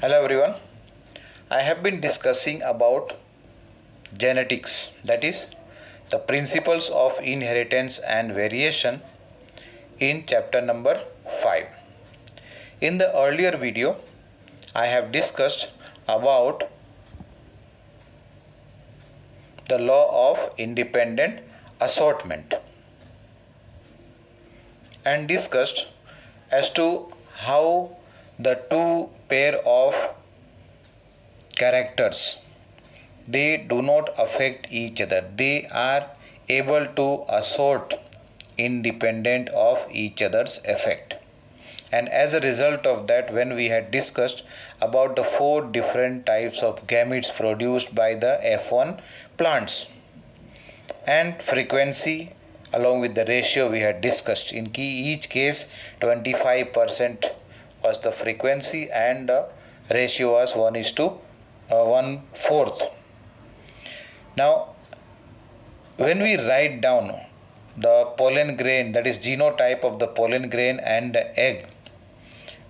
Hello everyone. I have been discussing about genetics, that is the principles of inheritance and variation in chapter number 5. In the earlier video, I have discussed about the law of independent assortment and discussed as to how the two pair of characters, they do not affect each other. They are able to assort independent of each other's effect. And as a result of that, when we had discussed about the 4 different types of gametes produced by the F1 plants and frequency along with the ratio we had discussed, in each case 25% was the frequency and the ratio was 1:1/4. Now when we write down the pollen grain, that is genotype of the pollen grain and the egg,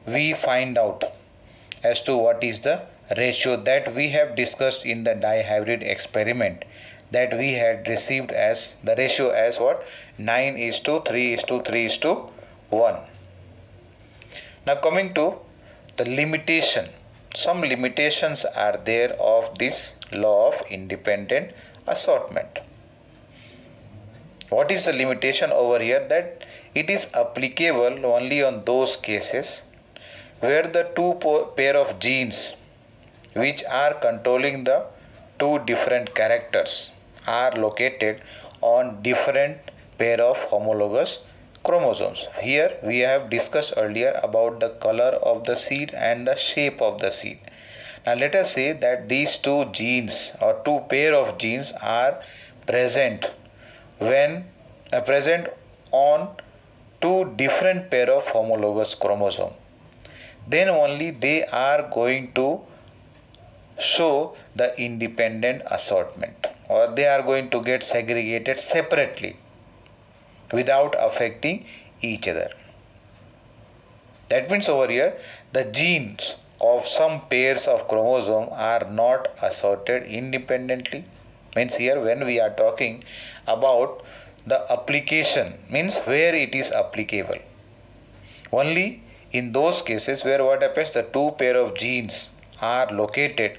we find out as to what is the ratio that we have discussed in the dihybrid experiment, that we had received as the ratio as what? 9:3:3:1. Now coming to the limitation, some limitations are there of this law of independent assortment. What is the limitation over here? That it is applicable only on those cases where the two pair of genes which are controlling the two different characters are located on different pair of homologous chromosomes. Here we have discussed earlier about the color of the seed and the shape of the seed. Now let us say that these two genes or two pair of genes are present on two different pair of homologous chromosome. Then only they are going to show the independent assortment, or they are going to get segregated separately without affecting each other. That means over here the genes of some pairs of chromosome are not assorted independently. Means here when we are talking about the application, means where it is applicable, only in those cases where what happens, the two pair of genes are located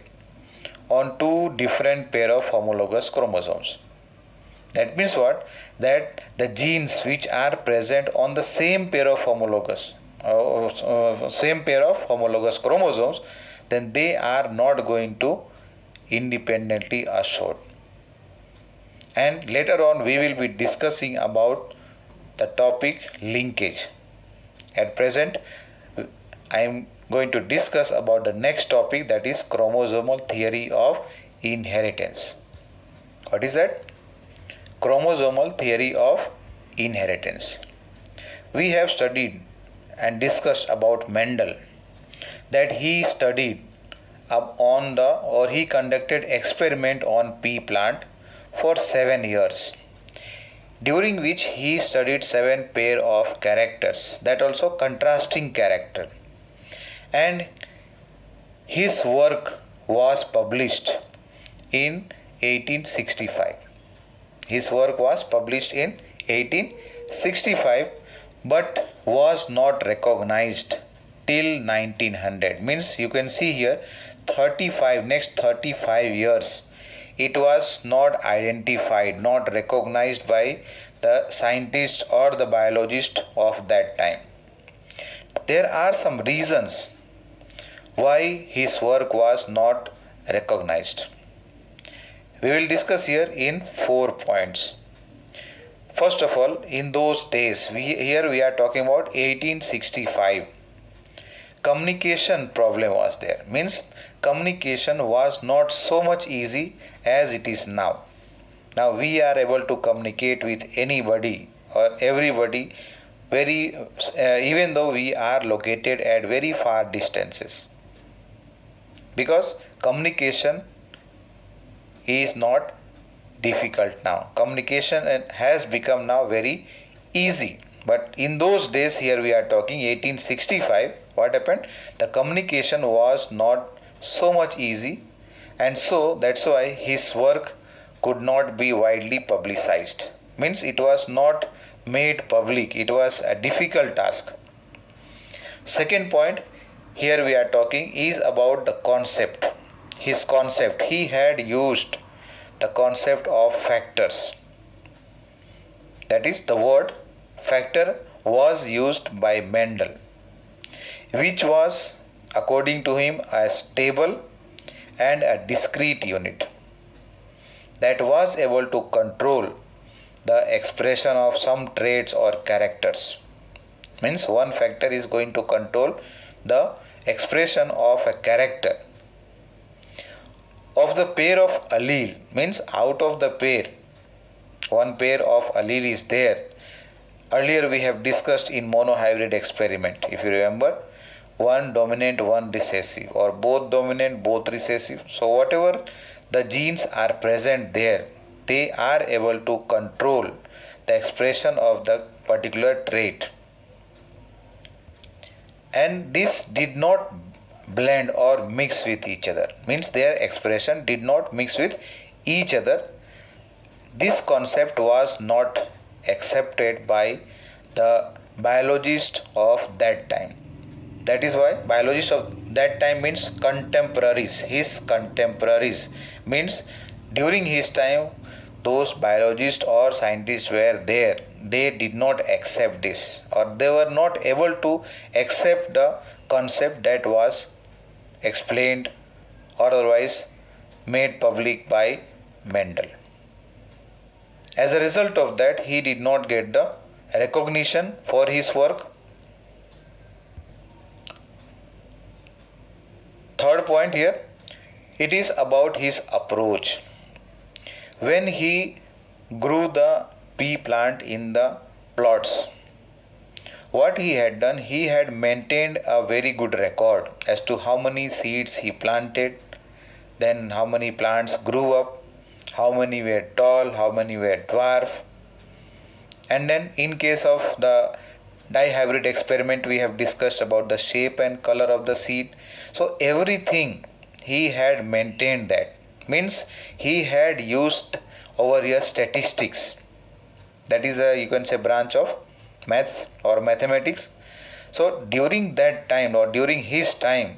on two different pair of homologous chromosomes. That means what? That the genes which are present on the same pair of homologous chromosomes, then they are not going to independently assort. And later on we will be discussing about the topic linkage. At present I am going to discuss about the next topic, that is chromosomal theory of inheritance. What is that? Chromosomal theory of inheritance. We have studied and discussed about Mendel, that he studied he conducted experiment on pea plant for 7 years, during which he studied 7 pair of characters, that also contrasting character, and his work was published in 1865. His work was published in 1865 but was not recognized till 1900. Means you can see here next 35 years it was not identified, not recognized by the scientist or the biologist of that time. There are some reasons why his work was not recognized. We will discuss here in 4 points. First of all, in those days, we are talking about 1865. Communication problem was there. Means communication was not so much easy as it is now. Now we are able to communicate with anybody or everybody even though we are located at very far distances, because communication is not difficult now. Communication has become now very easy. But in those days, here we are talking 1865, what happened? The communication was not so much easy, and so that's why his work could not be widely publicized. Means it was not made public, it was a difficult task. Second point here we are talking is about the concept. His concept, he had used the concept of factors. That is, the word factor was used by Mendel, which was according to him a stable and a discrete unit that was able to control the expression of some traits or characters. Means one factor is going to control the expression of a character. Of the pair of allele, means out of the pair, one pair of allele is there. Earlier we have discussed in monohybrid experiment, if you remember, one dominant, one recessive, or both dominant, both recessive. So whatever the genes are present there, they are able to control the expression of the particular trait. And this did not blend or mix with each other, means their expression did not mix with each other. This concept was not accepted by the biologist of that time. That is why biologist of that time means contemporaries. His contemporaries means during his time those biologists or scientists were there, they did not accept this, or they were not able to accept the concept that was explained or otherwise made public by Mendel. As a result of that, he did not get the recognition for his work. Third point here, it is about his approach. When he grew the pea plant in the plots, what he had done, he had maintained a very good record as to how many seeds he planted, then how many plants grew up, how many were tall, how many were dwarf. And then in case of the dihybrid experiment, we have discussed about the shape and color of the seed. So everything he had maintained that. Means he had used over here statistics. That is a, you can say, branch of maths or mathematics. So during that time or during his time,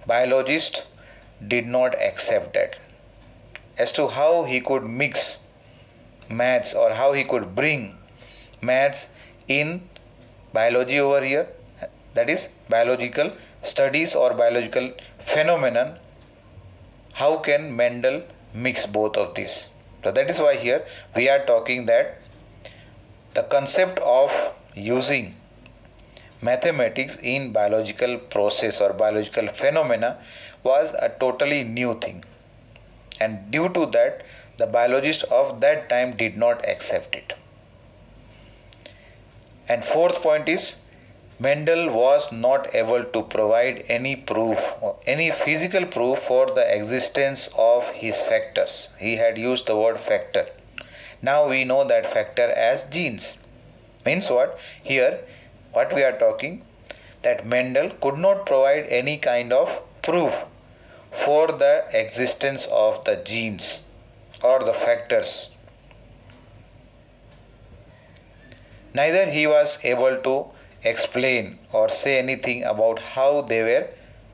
biologists did not accept that as to how he could mix maths or how he could bring maths in biology over here, that is biological studies or biological phenomenon. How can Mendel mix both of these? So that is why here we are talking that the concept of using mathematics in biological process or biological phenomena was a totally new thing, and due to that the biologists of that time did not accept it. And fourth point is, Mendel was not able to provide any proof, any physical proof for the existence of his factors. He had used the word factor. Now we know that factor as genes. Means what? Here, what we are talking, that Mendel could not provide any kind of proof for the existence of the genes or the factors. Neither he was able to explain or say anything about how they were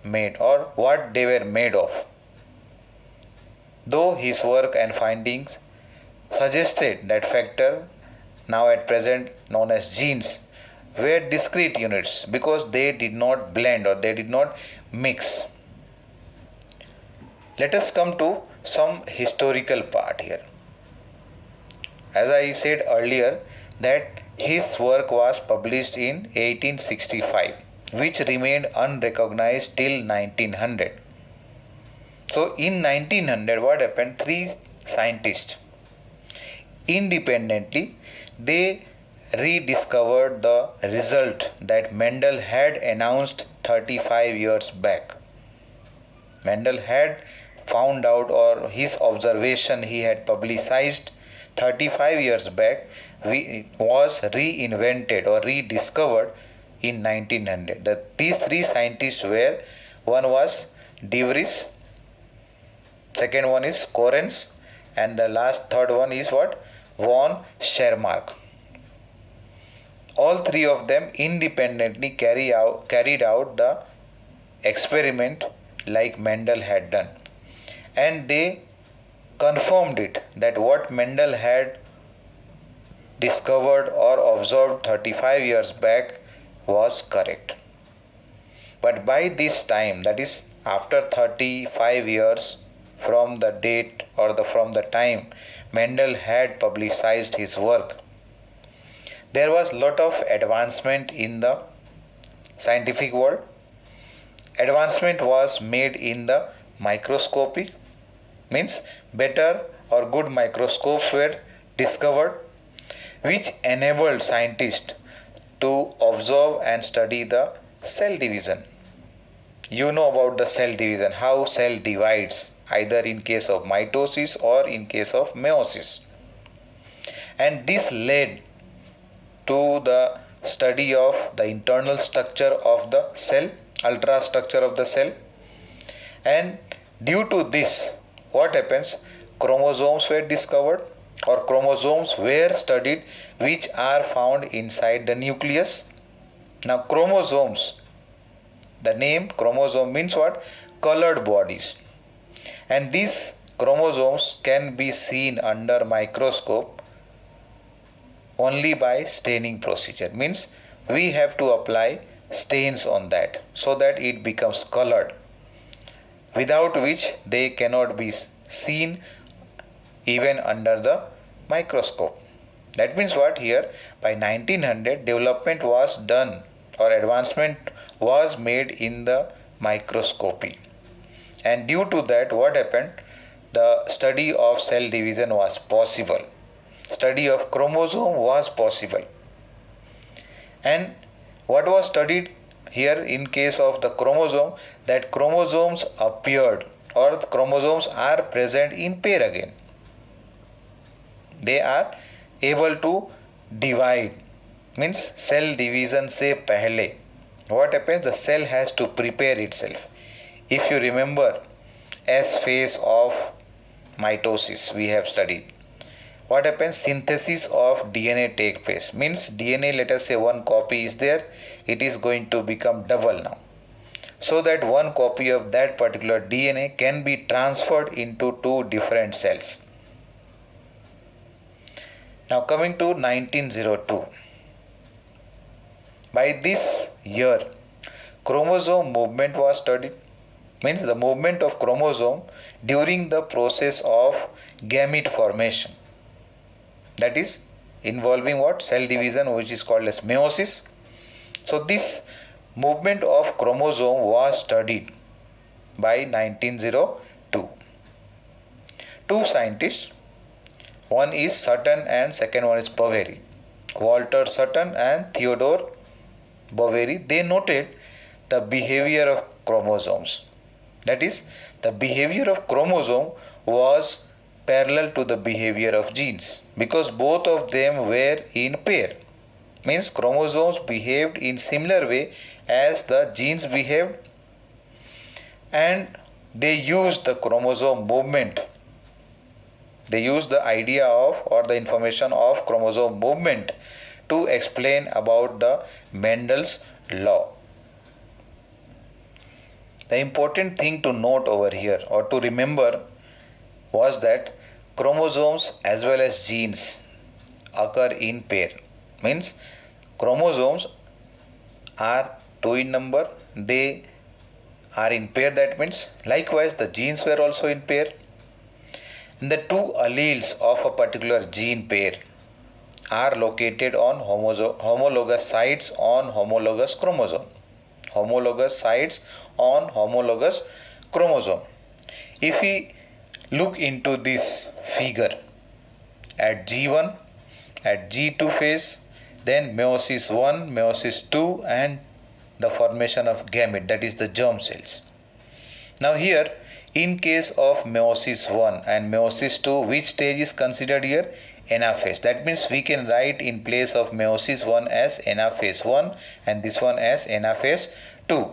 made or what they were made of. Though his work and findings suggested that factor, now at present known as genes, were discrete units because they did not blend or they did not mix. Let us come to some historical part here. As I said earlier, that his work was published in 1865, which remained unrecognized till 1900. So in 1900, what happened? Three scientists independently, they rediscovered the result that Mendel had announced 35 years back. Mendel had found out, or his observation he had publicized 35 years back was reinvented or rediscovered in 1900. These three scientists were, one was De Vries, second one is Correns, and the third one is what? Von Schermark. All three of them independently carried out the experiment like Mendel had done, and they confirmed it that what Mendel had discovered or observed 35 years back was correct. But by this time, that is after 35 years from the date or from the time Mendel had publicized his work, there was lot of advancement in the scientific world. Advancement was made in the microscopy, means better or good microscopes were discovered, which enabled scientists to observe and study the cell division. You know about the cell division, how cell divides, either in case of mitosis or in case of meiosis. And this led to the study of the internal structure of the cell, ultrastructure of the cell. And due to this, what happens? Chromosomes were discovered or chromosomes were studied, which are found inside the nucleus. Now chromosomes, the name chromosome means what? Colored bodies. And these chromosomes can be seen under microscope only by staining procedure. Means we have to apply stains on that so that it becomes colored, without which they cannot be seen even under the microscope. That means what? Here by 1900 development was done or advancement was made in the microscopy, and due to that, what happened? The study of cell division was possible. Study of chromosome was possible. And what was studied here in case of the chromosome? That chromosomes appeared or the chromosomes are present in pair again. They are able to divide, means cell division se pehle. What happens? The cell has to prepare itself. If you remember S phase of mitosis we have studied, what happens? Synthesis of DNA take place. Means DNA, let us say one copy is there, it is going to become double now. So that one copy of that particular DNA can be transferred into two different cells. Now coming to 1902. By this year, chromosome movement was studied. Means the movement of chromosome during the process of gamete formation. That is involving what? Cell division, which is called as meiosis. So this movement of chromosome was studied by 1902. Two scientists, one is Sutton and second one is Boveri. Walter Sutton and Theodore Boveri, they noted the behavior of chromosomes. That is, the behavior of chromosome was parallel to the behavior of genes, because both of them were in pair. Means chromosomes behaved in similar way as the genes behaved, and they used the chromosome movement. They used the idea of or the information of chromosome movement to explain about the Mendel's law. The important thing to note over here or to remember was that chromosomes as well as genes occur in pair. Means chromosomes are 2 in number, they are in pair. That means likewise the genes were also in pair. And the two alleles of a particular gene pair are located on homologous sites on homologous chromosome. Homologous sites on homologous chromosome. If we look into this figure at G1, at G2 phase, then meiosis 1, meiosis 2 and the formation of gamete, that is the germ cells. Now here, in case of meiosis 1 and meiosis 2, which stage is considered here? anaphase. That means we can write in place of meiosis 1 as anaphase 1 and this one as anaphase 2.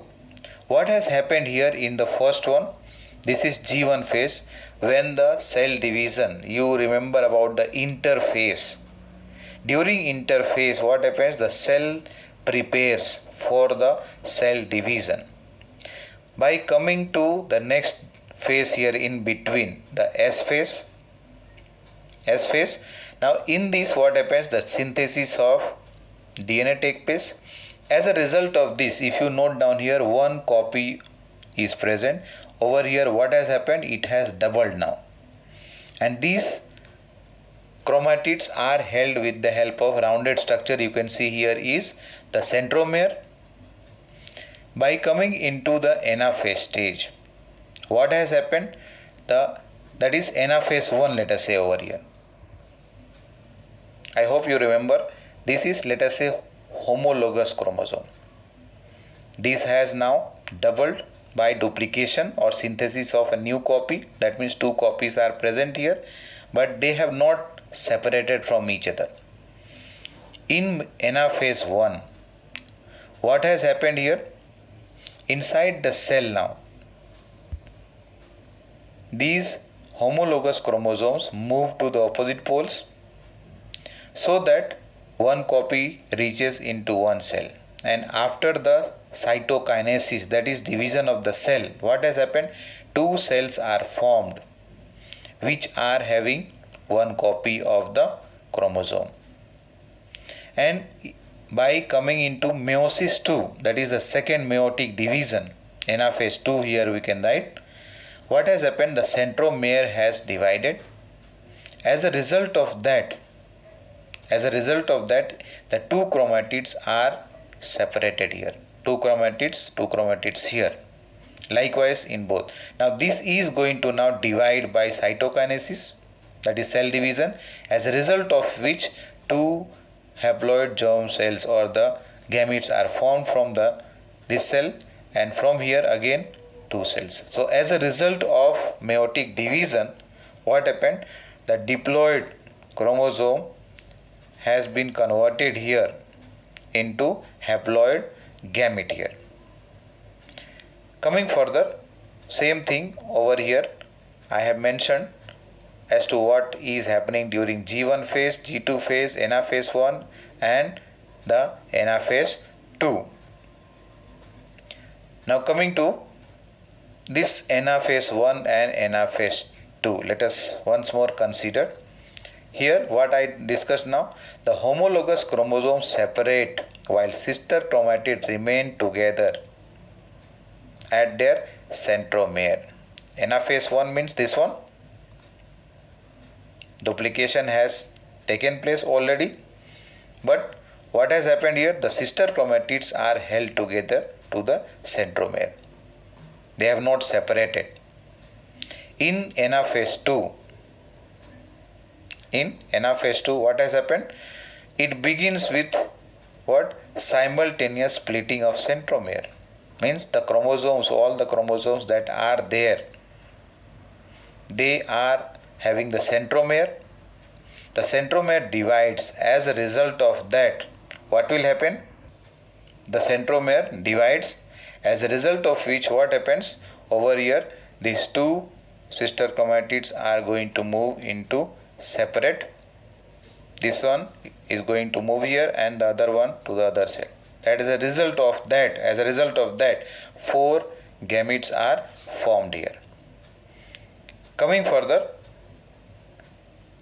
What has happened here in the first one? This is G1 phase. When the cell division, you remember about the interphase. During interphase, what happens? The cell prepares for the cell division. By coming to the next phase here in between, the S phase. Now in this, what happens? The synthesis of DNA takes place. As a result of this, if you note down here, one copy is present. Over here, what has happened? It has doubled now. And these chromatids are held with the help of rounded structure. You can see here is the centromere. By coming into the anaphase stage, what has happened? That is anaphase 1, let us say over here. I hope you remember. This is, let us say, homologous chromosome. This has now doubled by duplication or synthesis of a new copy. That means two copies are present here, but they have not separated from each other. In anaphase 1, what has happened here? Inside the cell now, these homologous chromosomes move to the opposite poles so that one copy reaches into one cell. And after the cytokinesis, that is division of the cell, what has happened? Two cells are formed which are having one copy of the chromosome. And by coming into meiosis 2, that is the second meiotic division, anaphase 2 here we can write, what has happened? The centromere has divided. As a result of that, the two chromatids are separated here. Two chromatids here. Likewise in both. Now this is going to now divide by cytokinesis, that is cell division, as a result of which two haploid germ cells or the gametes are formed from this cell, and from here again two cells. So as a result of meiotic division, what happened? The diploid chromosome has been converted here into haploid gamete here. Coming further, same thing over here I have mentioned as to what is happening during G1 phase, G2 phase, anaphase 1 and the anaphase 2. Now coming to this anaphase 1 and anaphase 2, let us once more consider. Here what I discussed now, the homologous chromosomes separate while sister chromatids remain together at their centromere. Anaphase 1 means this one. Duplication has taken place already, but what has happened here? The sister chromatids are held together to the centromere. They have not separated. In anaphase 2, what has happened? It begins with what? Simultaneous splitting of centromere. Means the chromosomes, all the chromosomes that are there, they are having the centromere. The centromere divides. As a result of that, what will happen? The centromere divides, as a result of which what happens? Over here, these two sister chromatids are going to move into separate. This one is going to move here and the other one to the other cell. That is a result of that. As a result of that, 4 gametes are formed here. Coming further,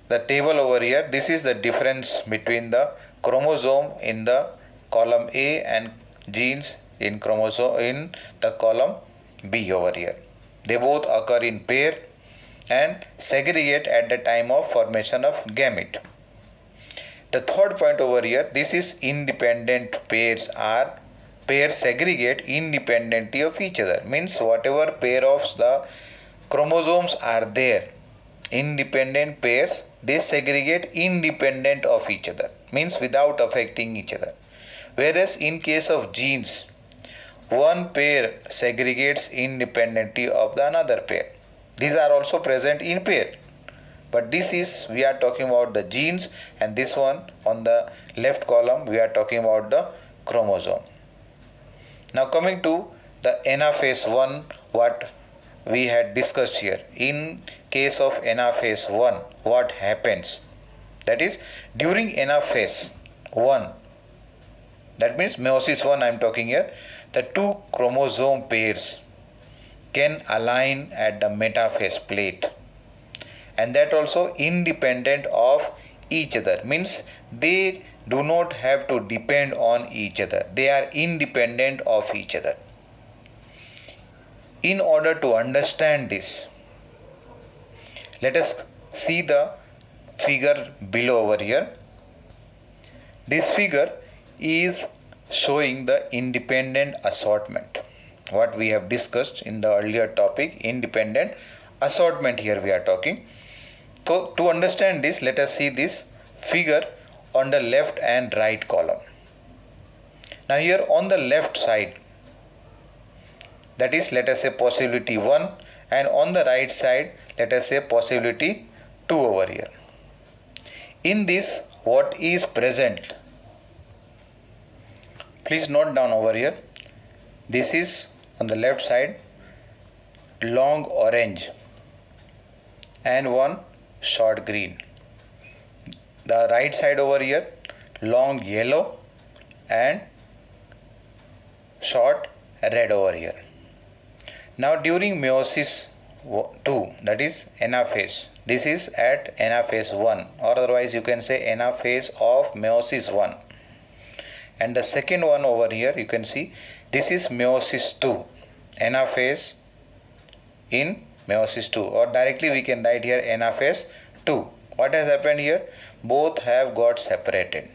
the table over here, this is the difference between the chromosome in the column A and genes in the column B over here. They both occur in pair and segregate at the time of formation of gamete. The third point over here, this is independent pairs segregate independently of each other. Means whatever pair of the chromosomes are there, independent pairs, they segregate independent of each other. Means without affecting each other. Whereas in case of genes, one pair segregates independently of the another pair. These are also present in pair, But we are talking about the genes, and this one on the left column we are talking about the chromosome. Now coming to the anaphase 1, what we had discussed here. In case of anaphase 1, what happens? That is, during anaphase 1, that means meiosis 1 I am talking here, the two chromosome pairs can align at the metaphase plate, and that also independent of each other, means they do not have to depend on each other, they are independent of each other. In order to understand this, let us see the figure below over here. This figure is showing the independent assortment, what we have discussed in the earlier topic, independent assortment here we are talking. So to understand this, let us see this figure on the left and right column. Now here on the left side, that is, let us say possibility 1, and on the right side let us say possibility 2 over here. In this, what is present? Please note down over here. This is on the left side long orange and one short green. The right side over here long yellow and short red over here. Now during meiosis 2, that is anaphase, this is at anaphase 1, or otherwise you can say anaphase of meiosis 1. And the second one over here you can see, this is meiosis 2, anaphase in meiosis 2, or directly we can write here anaphase 2. What has happened here? Both have got separated,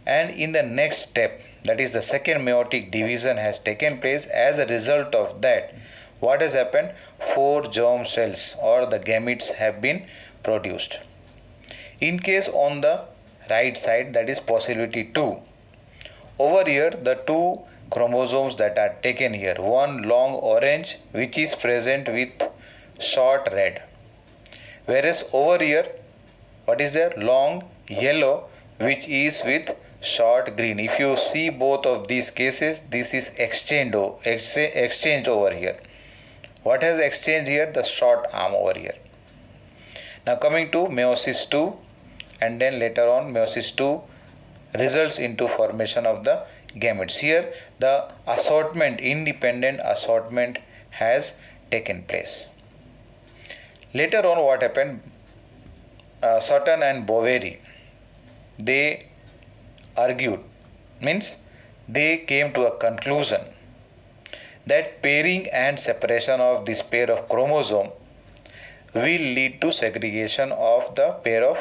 and in the next step, that is the second meiotic division has taken place. As a result of that, what has happened? 4 germ cells or the gametes have been produced. In case on the right side, that is possibility 2, over here the two chromosomes that are taken here, one long orange which is present with short red, whereas over here what is there? Long yellow which is with short green. If you see both of these cases, this is exchange over here. What has exchanged here? The short arm over here. Now coming to meiosis 2, and then later on meiosis 2 results into formation of the gametes. Here the assortment, independent assortment has taken place. Later on what happened? Sutton and Boveri, they argued, means they came to a conclusion that pairing and separation of this pair of chromosome will lead to segregation of the pair of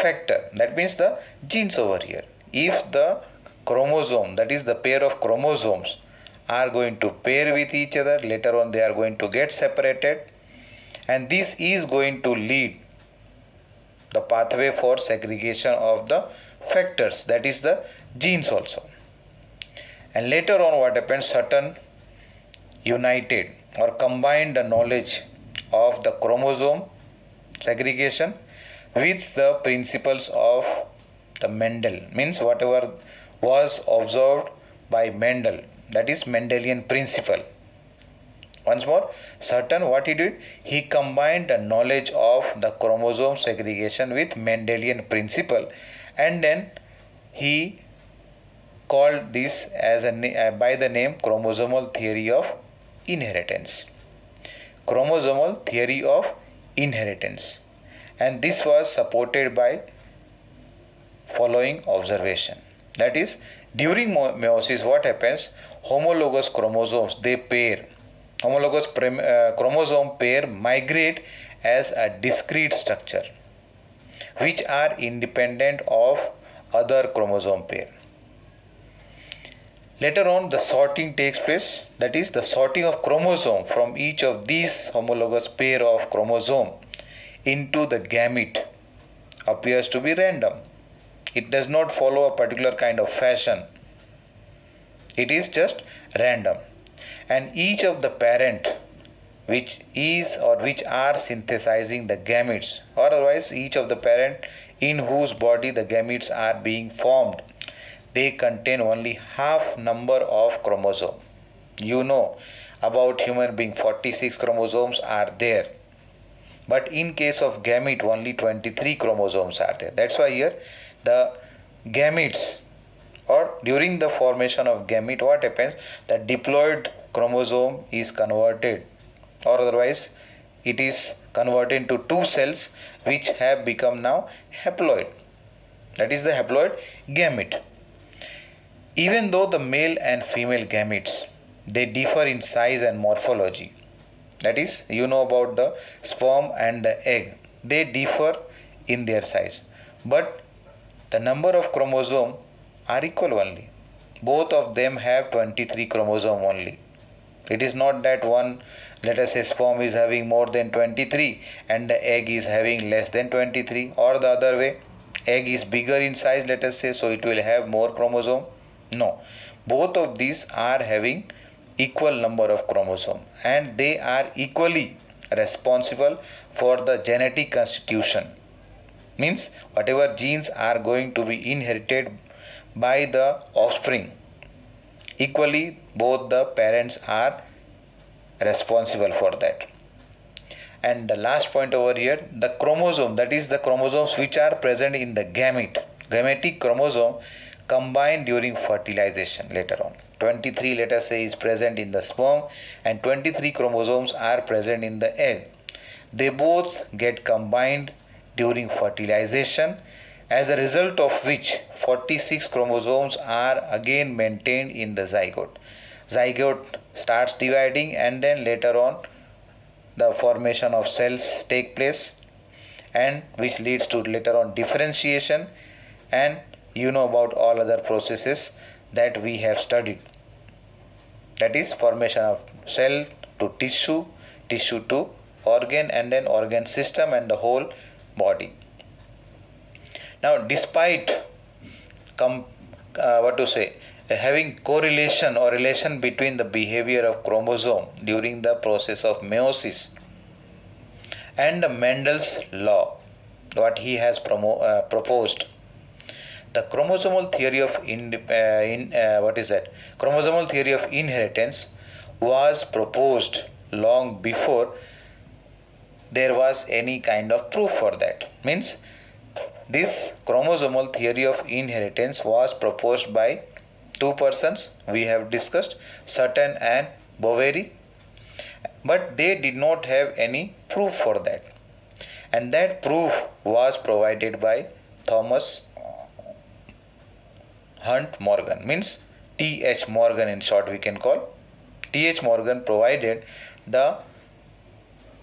factor, that means the genes over here. If the chromosome, that is the pair of chromosomes, are going to pair with each other, later on they are going to get separated, and this is going to lead the pathway for segregation of the factors, that is the genes also. And later on what happened? Sutton united or combined the knowledge of the chromosome segregation with the principles of the Mendel, means whatever was observed by Mendel, that is Mendelian principle. Once more, Sutton, what he did? He combined the knowledge of the chromosome segregation with Mendelian principle, and then he called this as by the name chromosomal theory of inheritance. Chromosomal theory of inheritance, and this was supported by following observation. That is, during meiosis, what happens? Homologous chromosomes, they pair. Homologous chromosome pair migrate as a discrete structure which are independent of other chromosome pair. Later on the sorting takes place, that is the sorting of chromosome from each of these homologous pair of chromosome into the gamete appears to be random. It does not follow a particular kind of fashion. It is just random. And each of the parent which are synthesizing the gametes, or otherwise each of the parent in whose body the gametes are being formed, they contain only half number of chromosome. You know about human being 46 chromosomes are there, but in case of gamete only 23 chromosomes are there. That's why here the gametes, or during the formation of gamete, what happens, the diploid chromosome is converted, or otherwise it is converted into two cells which have become now haploid. That is the haploid gamete. Even though the male and female gametes, they differ in size and morphology, that is, you know about the sperm and the egg, they differ in their size, but the number of chromosome are equal only. Both of them have 23 chromosome only. It is not that one, let us say, sperm is having more than 23 and the egg is having less than 23, or the other way, egg is bigger in size, let us say, so it will have more chromosome. No, both of these are having equal number of chromosome and they are equally responsible for the genetic constitution. Means whatever genes are going to be inherited by the offspring, equally both the parents are responsible for that. And the last point over here, the chromosome, that is the chromosomes which are present in the gametic chromosome, combined during fertilization later on. 23, let us say, is present in the sperm and 23 chromosomes are present in the egg. They both get combined during fertilization, as a result of which 46 chromosomes are again maintained in the zygote. Zygote starts dividing and then later on the formation of cells take place, and which leads to later on differentiation, and you know about all other processes that we have studied, that is formation of cell to tissue, tissue to organ, and then organ system and the whole body. Now despite having correlation or relation between the behavior of chromosome during the process of meiosis and Mendel's law, what he has proposed, the chromosomal theory of chromosomal theory of inheritance was proposed long before there was any kind of proof for that. Means this chromosomal theory of inheritance was proposed by two persons we have discussed, Sutton and Boveri, but they did not have any proof for that, and that proof was provided by Thomas Hunt Morgan, means T.H. Morgan in short we can call. T.H. Morgan provided the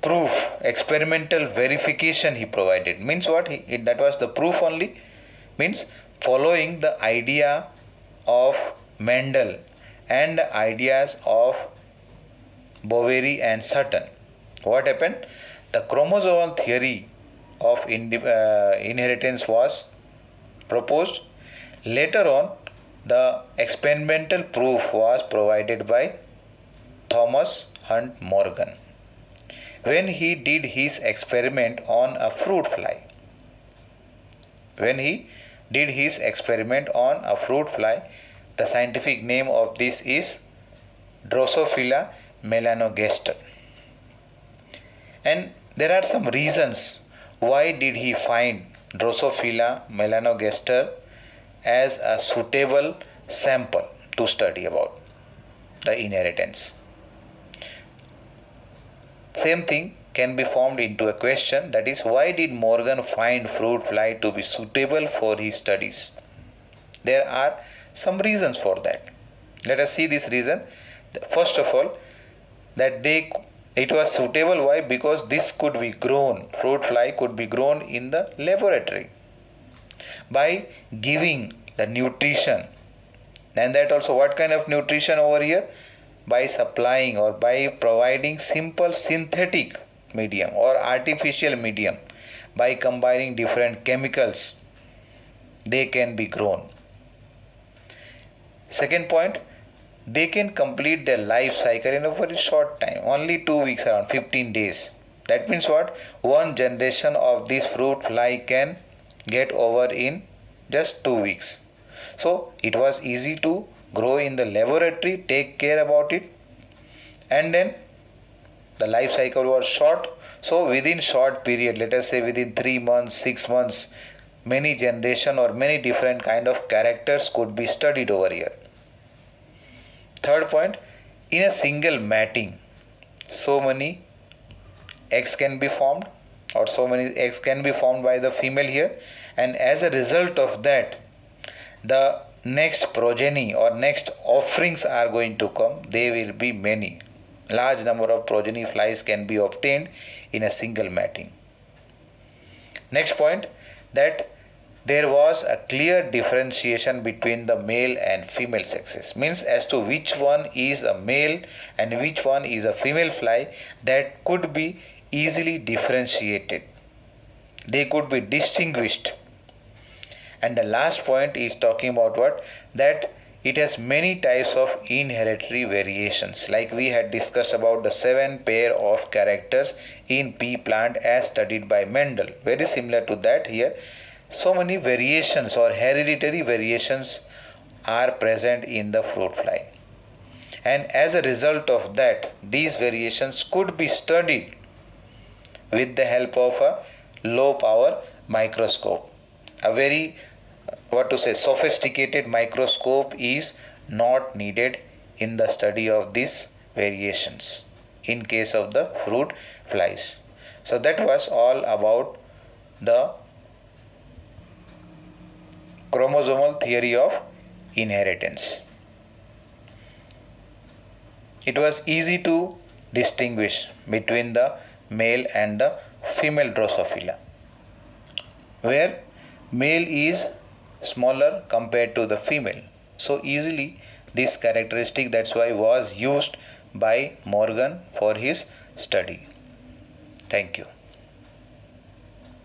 proof, experimental verification he provided. Means what? That was the proof only. Means following the idea of Mendel and the ideas of Boveri and Sutton. What happened? The chromosomal theory of inheritance was proposed. Later on, the experimental proof was provided by Thomas Hunt Morgan. When he did his experiment on a fruit fly, the scientific name of this is Drosophila melanogaster. And there are some reasons why did he find Drosophila melanogaster as a suitable sample to study about the inheritance. Same thing can be formed into a question, that is, why did Morgan find fruit fly to be suitable for his studies? There are some reasons for that. Let us see this reason. First of all, that it was suitable. Why? Because this could be grown, fruit fly could be grown in the laboratory by giving the nutrition. And that also, what kind of nutrition over here? By supplying or by providing simple synthetic medium or artificial medium, by combining different chemicals, they can be grown. Second point, they can complete their life cycle in a very short time, only 2 weeks, around 15 days. That means what? One generation of this fruit fly can get over in just 2 weeks. So it was easy to grow in the laboratory, take care about it, and then the life cycle was short. So within short period, let us say within 3 months, 6 months, many generation or many different kind of characters could be studied over here. Third point, in a single mating, so many eggs can be formed, or so many eggs can be formed by the female here, and as a result of that, the next progeny or next offerings are going to come. They will be many. Large number of progeny flies can be obtained in a single mating. Next point, that there was a clear differentiation between the male and female sexes, means as to which one is a male and which one is a female fly, that could be easily differentiated. They could be distinguished. And the last point is talking about what? That it has many types of inheritary variations, like we had discussed about the 7 pair of characters in pea plant as studied by Mendel. Very similar to that here. So many variations or hereditary variations are present in the fruit fly, and as a result of that, these variations could be studied with the help of a low power microscope. A very sophisticated microscope is not needed in the study of these variations in case of the fruit flies. So that was all about the chromosomal theory of inheritance. It was easy to distinguish between the male and the female Drosophila, where male is smaller compared to the female. So easily this characteristic, that's why was used by Morgan for his study. Thank you.